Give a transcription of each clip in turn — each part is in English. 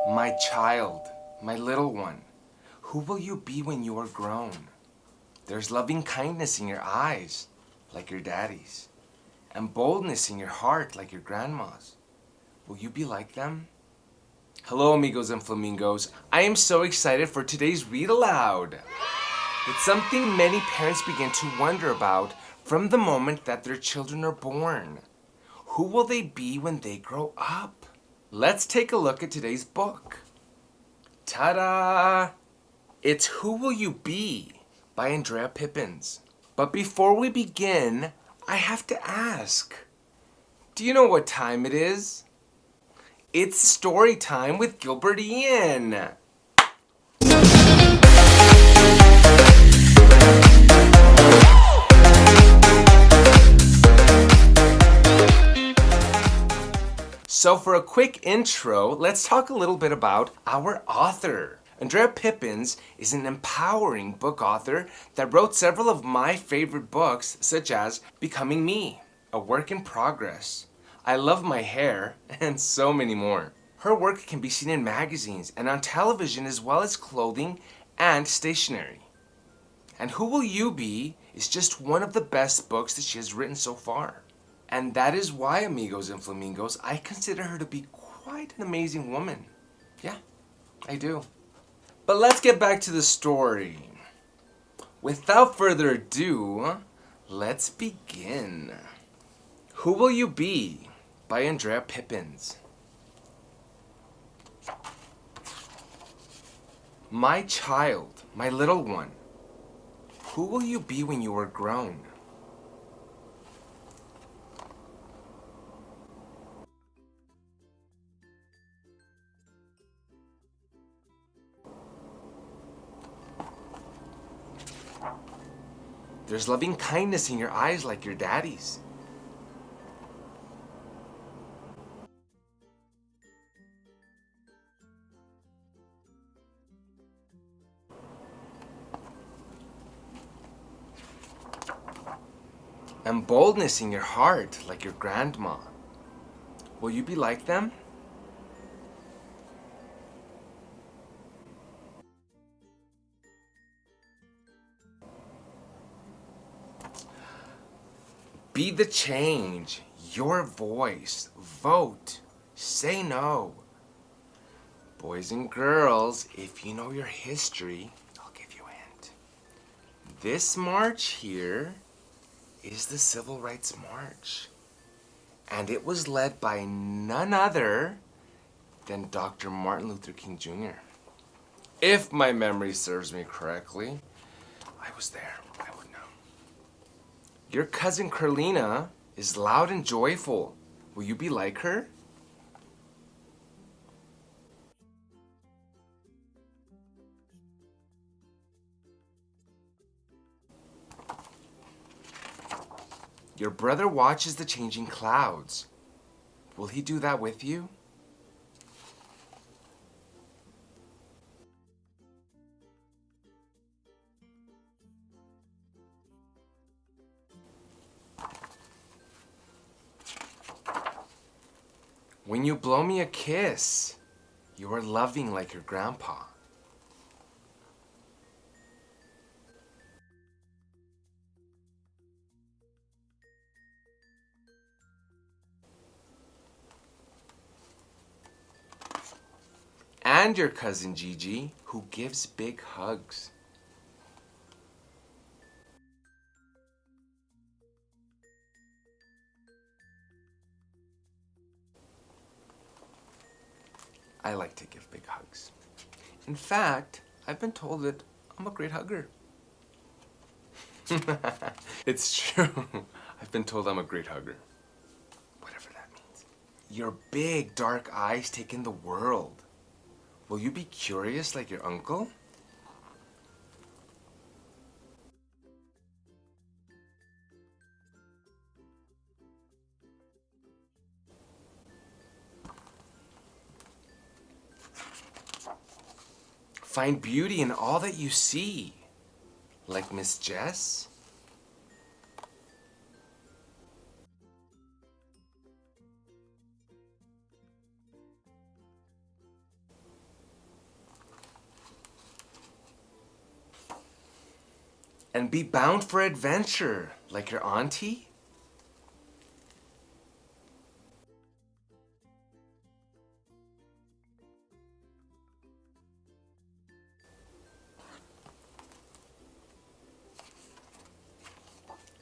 My child, my little one, who will you be when you are grown? There's loving kindness in your eyes, like your daddy's, and boldness in your heart, like your grandma's. Will you be like them? Hello, amigos and flamingos. I am so excited for today's Read Aloud. It's something many parents begin to wonder about from the moment that their children are born. Who will they be when they grow up? Let's take a look at today's book. Ta-da! It's Who Will You Be by Andrea Pippins. But before we begin, I have to ask, do you know what time it is? It's story time with Gilbert-Ian. So for a quick intro, let's talk a little bit about our author. Andrea Pippins is an empowering book author that wrote several of my favorite books, such as Becoming Me, A Work in Progress, I Love My Hair, and so many more. Her work can be seen in magazines and on television, as well as clothing and stationery. And Who Will You Be is just one of the best books that she has written so far. And that is why, amigos and flamingos, I consider her to be quite an amazing woman. Yeah, I do. But let's get back to the story. Without further ado, let's begin. Who Will You Be by Andrea Pippins. My child, my little one, who will you be when you are grown? There's loving kindness in your eyes, like your daddy's. And boldness in your heart, like your grandma. Will you be like them? Be the change, your voice, vote, say no. Boys and girls, if you know your history, I'll give you a hint. This march here is the Civil Rights March. And it was led by none other than Dr. Martin Luther King Jr. If my memory serves me correctly, I was there. I would know. Your cousin Carlina is loud and joyful. Will you be like her? Your brother watches the changing clouds. Will he do that with you? When you blow me a kiss, you are loving like your grandpa. And your cousin Gigi, who gives big hugs. I like to give big hugs. In fact, I've been told that I'm a great hugger. It's true. I've been told I'm a great hugger. Whatever that means. Your big dark eyes take in the world. Will you be curious like your uncle? Find beauty in all that you see, like Miss Jess? and be bound for adventure like your auntie?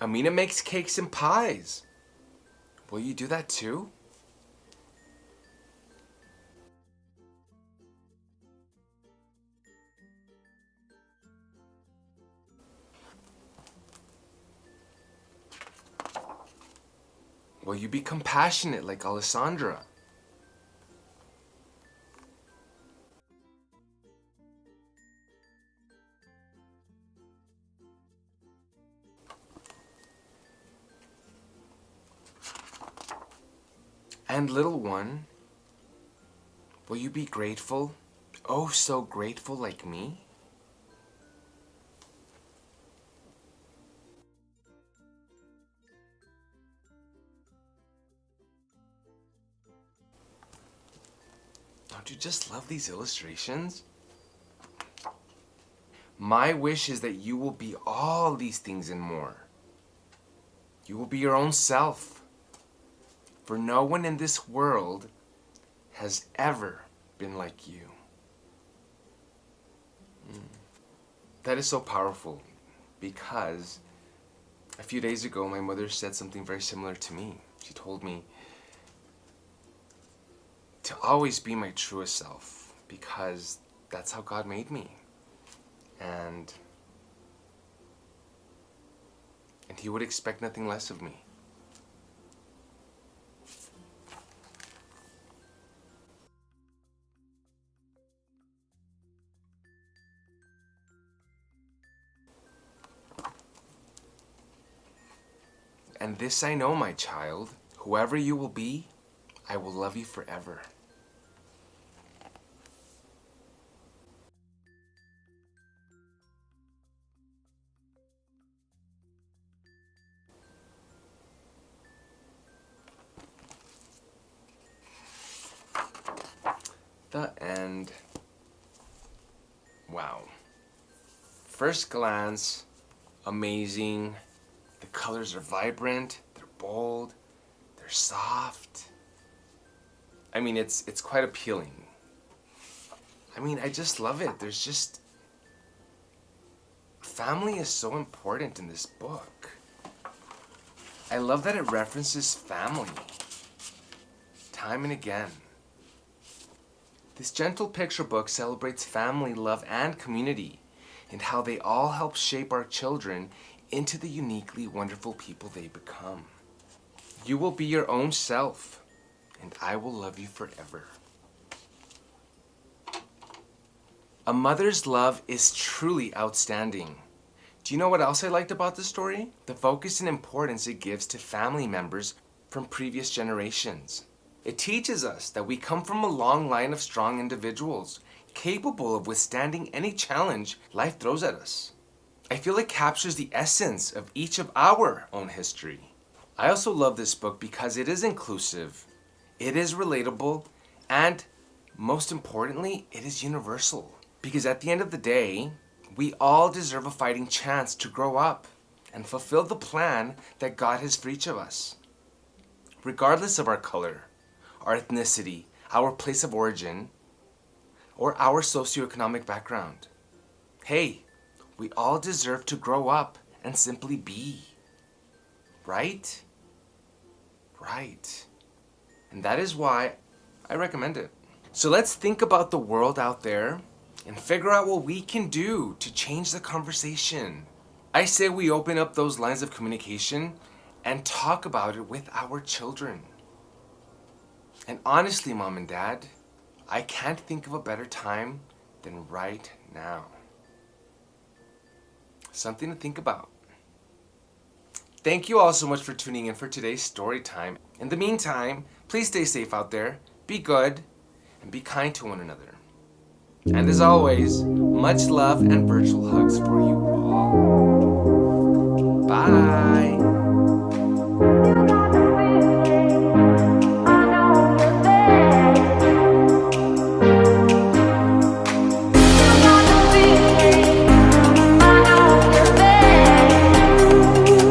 Amina makes cakes and pies. Will you do that too? Will you be compassionate like Alessandra? And little one, will you be grateful? Oh, so grateful like me? Don't you just love these illustrations? My wish is that you will be all these things and more. You will be your own self. For no one in this world has ever been like you. That is so powerful because a few days ago my mother said something very similar to me. She told me to always be my truest self because that's how God made me. And He would expect nothing less of me. And this I know, my child, whoever you will be, I will love you forever. The end. Wow. First glance, amazing. The colors are vibrant, they're bold, they're soft. I mean, it's quite appealing. I mean, I just love it. There's just... Family is so important in this book. I love that it references family. Time and again. This gentle picture book celebrates family, love, and community, and how they all help shape our children into the uniquely wonderful people they become. You will be your own self, and I will love you forever. A mother's love is truly outstanding. Do you know what else I liked about the story? The focus and importance it gives to family members from previous generations. It teaches us that we come from a long line of strong individuals, capable of withstanding any challenge life throws at us. I feel it captures the essence of each of our own history. I also love this book because it is inclusive, it is relatable, and most importantly, it is universal. Because at the end of the day, we all deserve a fighting chance to grow up and fulfill the plan that God has for each of us. Regardless of our color, our ethnicity, our place of origin, or our socioeconomic background. Hey, we all deserve to grow up and simply be. Right? Right. And that is why I recommend it. So let's think about the world out there and figure out what we can do to change the conversation. I say we open up those lines of communication and talk about it with our children. And honestly, Mom and Dad, I can't think of a better time than right now. Something to think about. Thank you all so much for tuning in for today's story time. In the meantime, please stay safe out there, be good, and be kind to one another. And as always, much love and virtual hugs for you all. Bye.